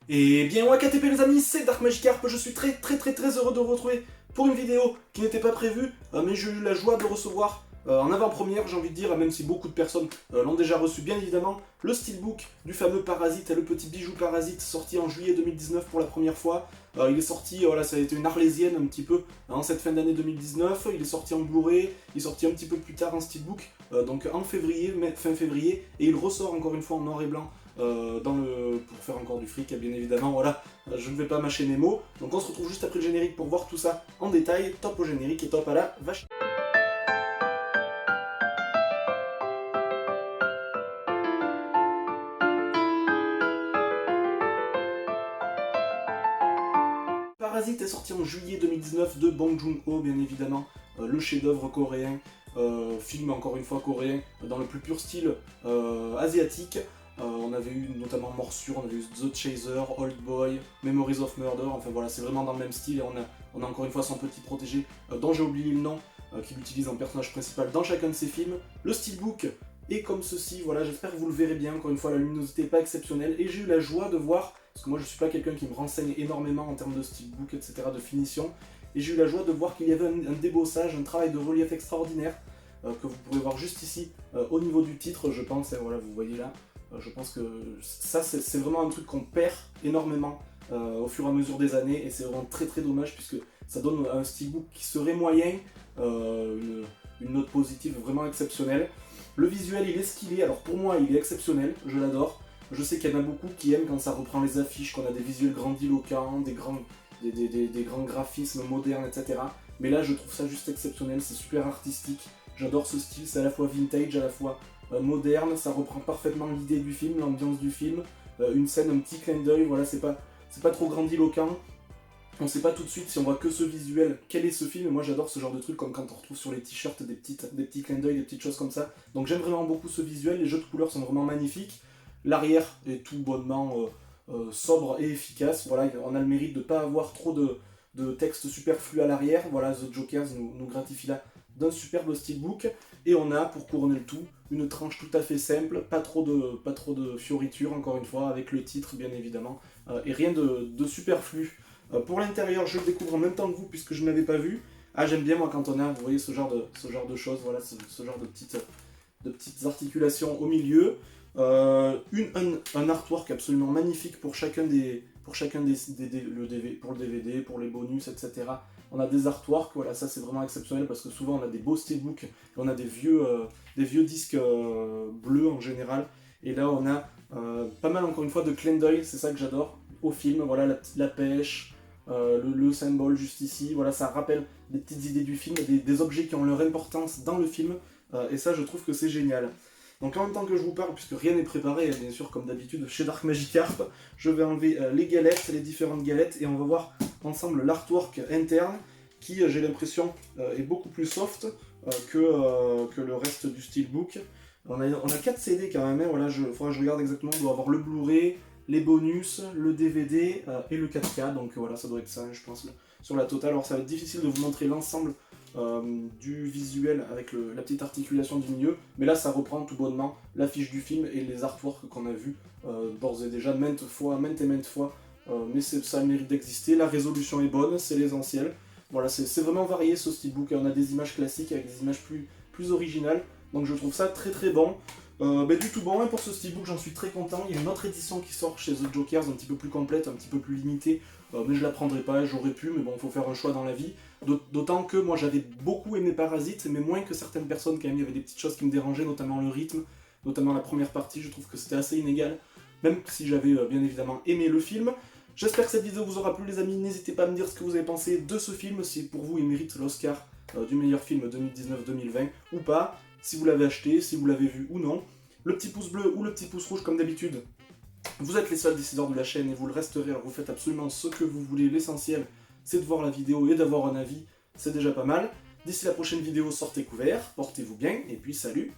Et bien ouais KTP les amis, c'est Dark Magikarp, je suis très heureux de vous retrouver pour une vidéo qui n'était pas prévue, mais j'ai eu la joie de recevoir en avant-première, j'ai envie de dire, même si beaucoup de personnes l'ont déjà reçu bien évidemment, le steelbook du fameux Parasite, le petit bijou Parasite sorti en juillet 2019 pour la première fois. Il est sorti, voilà, ça a été une arlésienne un petit peu en cette fin d'année 2019, il est sorti en Blu-ray, il est sorti un petit peu plus tard en steelbook, donc en février, fin février, et il ressort encore une fois en noir et blanc pour faire encore du fric, bien évidemment, voilà, je ne vais pas mâcher mes mots. Donc on se retrouve juste après le générique pour voir tout ça en détail. Top au générique et top à la vache. Parasite est sorti en juillet 2019 de Bong Joon-ho, bien évidemment, le chef-d'œuvre coréen, film encore une fois coréen, dans le plus pur style asiatique. On avait eu notamment Morsure, on avait eu The Chaser, Old Boy, Memories of Murder, enfin voilà, c'est vraiment dans le même style et on a encore une fois son petit protégé, dont j'ai oublié le nom, qu'il utilise en personnage principal dans chacun de ses films. Le steelbook est comme ceci, voilà, j'espère que vous le verrez bien, encore une fois la luminosité n'est pas exceptionnelle et j'ai eu la joie de voir, parce que moi je suis pas quelqu'un qui me renseigne énormément en termes de steelbook, etc., de finition, et j'ai eu la joie de voir qu'il y avait un débossage, un travail de relief extraordinaire, que vous pouvez voir juste ici, au niveau du titre, je pense, et voilà, vous voyez là. Je pense que ça, c'est vraiment un truc qu'on perd énormément au fur et à mesure des années, et c'est vraiment très dommage, puisque ça donne un steelbook qui serait moyen, une note positive vraiment exceptionnelle. Le visuel, il est ce qu'il est, alors pour moi, il est exceptionnel, je l'adore. Je sais qu'il y en a beaucoup qui aiment quand ça reprend les affiches, qu'on a des visuels grandiloquents, des grands graphismes modernes, etc. Mais là, je trouve ça juste exceptionnel, c'est super artistique. J'adore ce style, c'est à la fois vintage, à la fois moderne, ça reprend parfaitement l'idée du film, l'ambiance du film, une scène, un petit clin d'œil, voilà, c'est pas trop grandiloquent. On sait pas tout de suite si on voit que ce visuel, quel est ce film. Moi j'adore ce genre de truc, comme quand on retrouve sur les t-shirts des petits clins d'œil, des petites choses comme ça. Donc j'aime vraiment beaucoup ce visuel, les jeux de couleurs sont vraiment magnifiques. L'arrière est tout bonnement sobre et efficace. Voilà, on a le mérite de ne pas avoir trop de texte superflu à l'arrière. Voilà, The Jokers nous gratifie là d'un superbe steelbook. Et on a, pour couronner le tout, une tranche tout à fait simple, pas trop de fioritures, encore une fois, avec le titre bien évidemment, et rien de superflu. Pour l'intérieur, je le découvre en même temps que vous, puisque je ne l'avais pas vu. Ah, j'aime bien moi quand on a, vous voyez, ce genre de choses, voilà, ce genre de petites articulations au milieu. Un artwork absolument magnifique pour chacun pour le DVD, pour les bonus, etc. On a des artworks, voilà, ça c'est vraiment exceptionnel parce que souvent on a des beaux steelbooks et on a des vieux disques bleus en général. Et là on a pas mal encore une fois de clin d'œil, c'est ça que j'adore au film, voilà la pêche, le symbole juste ici, voilà, ça rappelle des petites idées du film, des objets qui ont leur importance dans le film, et ça je trouve que c'est génial. Donc en même temps que je vous parle, puisque rien n'est préparé, bien sûr comme d'habitude chez Dark Magikarp, je vais enlever les galettes, les différentes galettes, et on va voir ensemble l'artwork interne, qui j'ai l'impression est beaucoup plus soft que le reste du steelbook. On a 4 CD quand même, hein, voilà, faudra que je regarde exactement, on doit avoir le Blu-ray, les bonus, le DVD et le 4K, donc voilà, ça doit être ça, je pense, sur la totale. Alors ça va être difficile de vous montrer l'ensemble du visuel avec la petite articulation du milieu, mais là ça reprend tout bonnement l'affiche du film et les artworks qu'on a vus d'ores et déjà maintes et maintes fois, mais ça a le mérite d'exister. La résolution est bonne, c'est l'essentiel. Voilà, c'est vraiment varié ce steelbook, on a des images classiques avec des images plus originales, donc je trouve ça très bon. Du tout bon, hein, pour ce steelbook, j'en suis très content. Il y a une autre édition qui sort chez The Jokers, un petit peu plus complète, un petit peu plus limitée, mais je la prendrai pas, j'aurais pu, mais bon, il faut faire un choix dans la vie. D'autant que moi j'avais beaucoup aimé Parasite, mais moins que certaines personnes quand même, il y avait des petites choses qui me dérangeaient, notamment le rythme, notamment la première partie, je trouve que c'était assez inégal, même si j'avais bien évidemment aimé le film. J'espère que cette vidéo vous aura plu les amis, n'hésitez pas à me dire ce que vous avez pensé de ce film, si pour vous il mérite l'Oscar du meilleur film 2019-2020 ou pas, si vous l'avez acheté, si vous l'avez vu ou non. Le petit pouce bleu ou le petit pouce rouge comme d'habitude, vous êtes les seuls décideurs de la chaîne et vous le resterez, alors vous faites absolument ce que vous voulez, l'essentiel c'est de voir la vidéo et d'avoir un avis, c'est déjà pas mal. D'ici la prochaine vidéo, sortez couverts, portez-vous bien, et puis salut